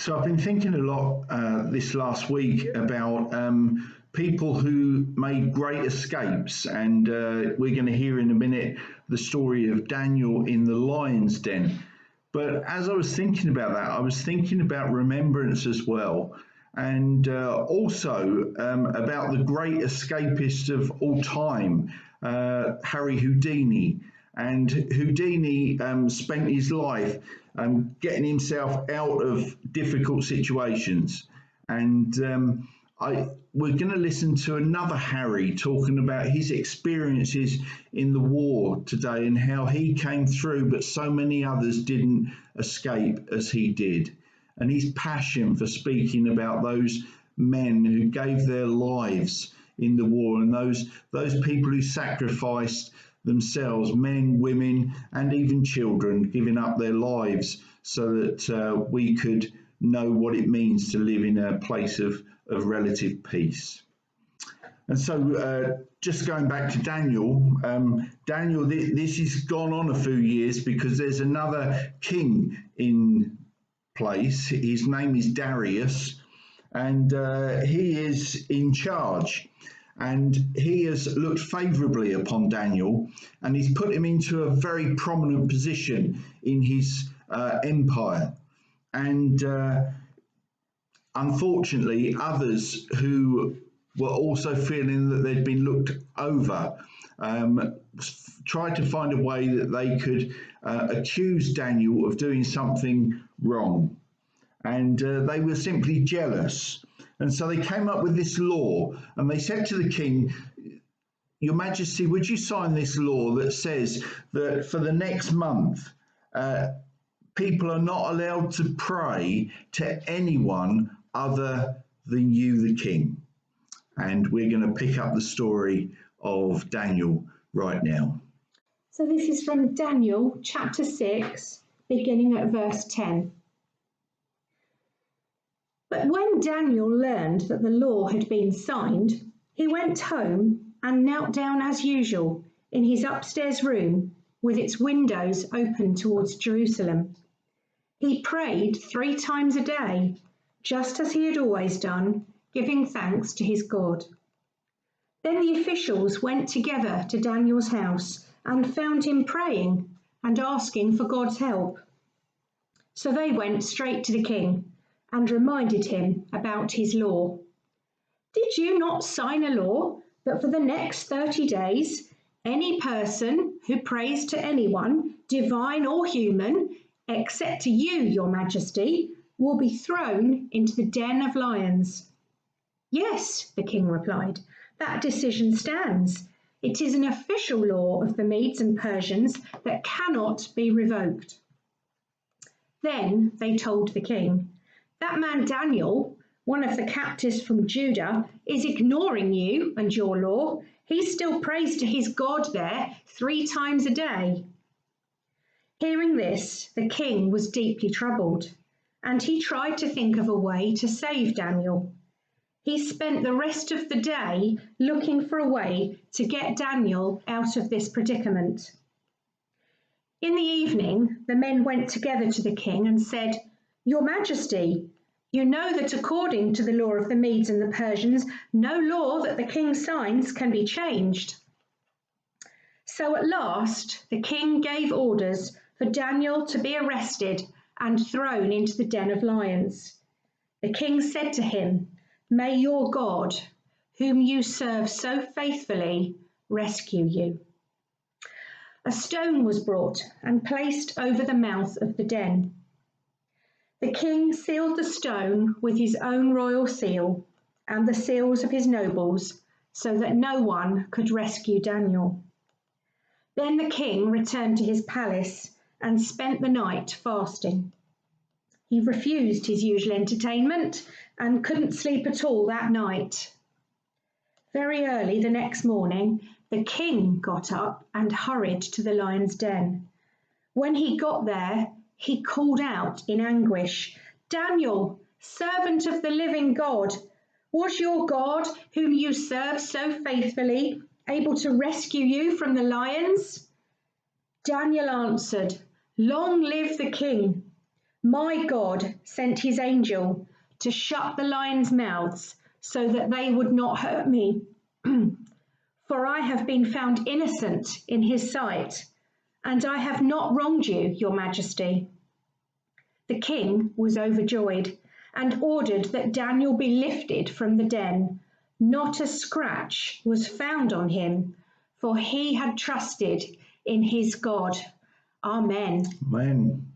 So I've been thinking a lot this last week about people who made great escapes, and we're going to hear in a minute the story of Daniel in the lion's den. But as I was thinking about that, I was thinking about remembrance as well, and also about the great escapist of all time, Harry Houdini. And Houdini spent his life getting himself out of difficult situations. And we're going to listen to another Harry talking about his experiences in the war today and how he came through, but so many others didn't escape as he did. And his passion for speaking about those men who gave their lives in the war, and those people who sacrificed themselves, men, women, and even children, giving up their lives so that we could know what it means to live in a place of relative peace. And so just going back to Daniel, this has gone on a few years because there's another king in place. His name is Darius, and he is in charge. And he has looked favourably upon Daniel, and he's put him into a very prominent position in his empire. And unfortunately, others who were also feeling that they'd been looked over tried to find a way that they could accuse Daniel of doing something wrong. And they were simply jealous. And so they came up with this law, and they said to the king, "Your Majesty, would you sign this law that says that for the next month, people are not allowed to pray to anyone other than you, the king?" And we're going to pick up the story of Daniel right now. So this is from Daniel chapter 6, beginning at verse 10. But when Daniel learned that the law had been signed, he went home and knelt down as usual in his upstairs room with its windows open towards Jerusalem. He prayed 3 times a day, just as he had always done, giving thanks to his God. Then the officials went together to Daniel's house and found him praying and asking for God's help. So they went straight to the king and reminded him about his law. "Did you not sign a law that for the next 30 days, any person who prays to anyone, divine or human, except to you, your Majesty, will be thrown into the den of lions?" "Yes," the king replied, "that decision stands. It is an official law of the Medes and Persians that cannot be revoked." Then they told the king, "That man Daniel, one of the captives from Judah, is ignoring you and your law. He still prays to his God there 3 times a day." Hearing this, the king was deeply troubled, and he tried to think of a way to save Daniel. He spent the rest of the day looking for a way to get Daniel out of this predicament. In the evening, the men went together to the king and said, "Your Majesty, you know that according to the law of the Medes and the Persians, no law that the king signs can be changed." So at last, the king gave orders for Daniel to be arrested and thrown into the den of lions. The king said to him, "May your God, whom you serve so faithfully, rescue you." A stone was brought and placed over the mouth of the den. The king sealed the stone with his own royal seal and the seals of his nobles, so that no one could rescue Daniel. Then the king returned to his palace and spent the night fasting. He refused his usual entertainment and couldn't sleep at all that night. Very early the next morning, the king got up and hurried to the lion's den. When he got there, he called out in anguish, "Daniel, servant of the living God, was your God, whom you serve so faithfully, able to rescue you from the lions?" Daniel answered, "Long live the king! My God sent his angel to shut the lions' mouths so that they would not hurt me. For I have been found innocent in his sight, and I have not wronged you, your majesty." The king was overjoyed and ordered that Daniel be lifted from the den. Not a scratch was found on him, for he had trusted in his God. Amen. Amen.